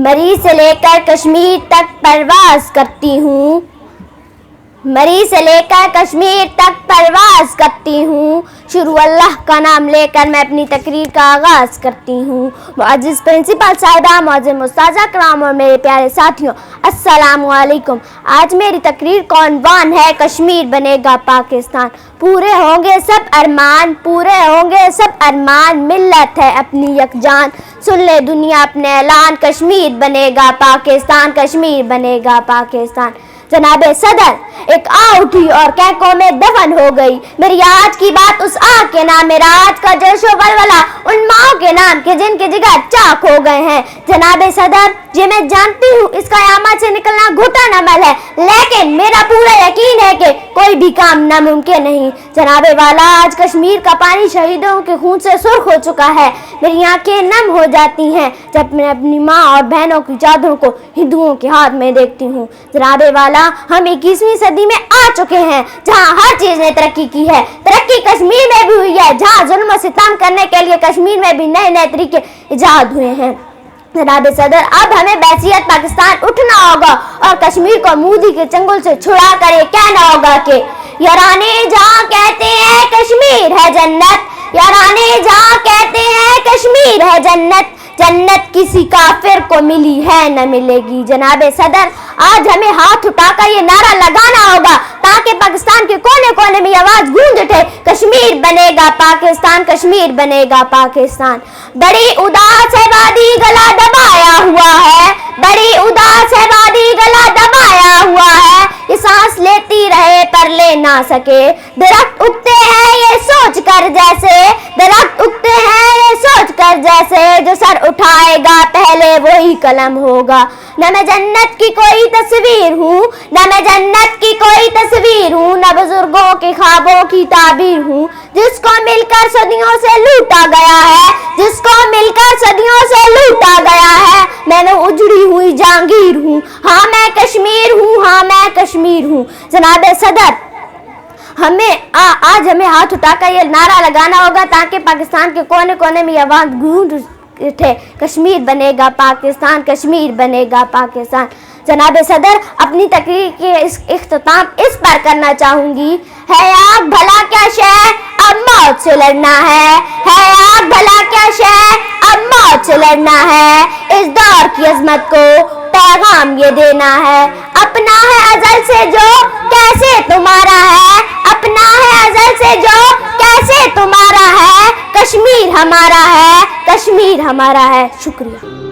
मरी से लेकर कश्मीर तक परवास करती हूँ, मरी से लेकर कश्मीर तक परवास करती हूँ। शुरू अल्लाह का नाम लेकर मैं अपनी तकरीर का आगाज़ करती हूँ। मुअज़्ज़िज़ प्रिंसिपल साहिबा, मुअज़्ज़िज़ उस्ताज़ा कराम और मेरे प्यारे साथियों, अस्सलामु अलैकुम। आज मेरी तकरीर का उन्वान है कश्मीर बनेगा पाकिस्तान। पूरे होंगे सब अरमान, पूरे होंगे सब अरमान, मिल्लत है अपनी यकजान। सुन ले दुनिया अपने ऐलान, कश्मीर बनेगा पाकिस्तान, कश्मीर बनेगा पाकिस्तान। जनाबे सदर एक आ उठी और कैकों में दफन हो गई। मेरी आज की बात उस आग के नाम, मेरा आज का जशो वलवला उन माओ के नाम के जिनके जिगर चाक हो गए हैं। जनाबे सदर ये मैं जानती हूँ इसका यामत से निकलना घुटन अमल है, लेकिन मेरा पूरा यकीन है कि कोई भी काम नामुमकिन नहीं। जनाबे वाला आज कश्मीर का पानी शहीदों के खून से सुर्ख हो चुका है। मेरी आंखें नम हो जाती हैं जब मैं अपनी माँ और बहनों की चादरों को हिंदुओं के हाथ में देखती हूँ। जनाबे वाला हम 21वीं सदी में आ चुके हैं जहाँ हर चीज ने तरक्की की है। तरक्की कश्मीर में भी हुई है, जहाँ जुल्म और सितम करने के लिए कश्मीर में भी नए नए तरीके इजाद हुए हैं। जनाब सदर अब हमें बैसियत पाकिस्तान उठना होगा और कश्मीर को मोदी के चंगुल से छुड़ा कर ये कहना होगा कि याराने जहाँ कहते हैं कश्मीर है जन्नत, याराने जहाँ कहते हैं कश्मीर है जन्नत, जन्नत किसी काफिर को मिली है न मिलेगी। जनाब सदर आज हमें हाथ उठाकर ये नारा लगाना होगा ताकि पाकिस्तान के कोने कोने में आवाज गूंज उठे, कश्मीर बनेगा पाकिस्तान, कश्मीर बनेगा पाकिस्तान। बड़ी उदास है वादी गला दबाया हुआ है, बड़ी उदास है वादी गला दबाया हुआ है, ये सांस लेती रहे पर ले ना सके। दरख्त उगते हैं ये सोच कर जैसे, दरख्त उगते हैं ये सोच कर जैसे, जो सर उठाएगा पहले वही कलम होगा। न मैं जन्नत की कोई तस्वीर हूँ, न मैं जन्नत की कोई तस्वीर हूँ, न बुजुर्गों के ख्वाबों की ताबीर हूँ, जिसको मिलकर सदियों से लूटा गया है, जिसको मिलकर सदियों से लूटा गया है। मैं उजड़ी हुई जहांगीर हूँ, हाँ मैं कश्मीर हूँ, हाँ मैं कश्मीर हूँ। जनाब सदर आज हमें हाथ उठाकर ये नारा लगाना होगा ताकि पाकिस्तान के कोने कोने में आवाज गूंज उठे, कश्मीर बनेगा पाकिस्तान, कश्मीर बनेगा पाकिस्तान। जनाब सदर अपनी तकरीर के इख्तिताम इस पर करना चाहूँगी, है आग भला क्या शय अब मौत से लड़ना है आग भला क्या शय अब मौत से लड़ना है। इस दौर की अजमत को पैगाम ये देना है, अपना है अजल से जो कैसे तुम्हारा है, अपना है अजल से जो कैसे तुम्हारा है, कश्मीर हमारा है, कश्मीर हमारा है। शुक्रिया।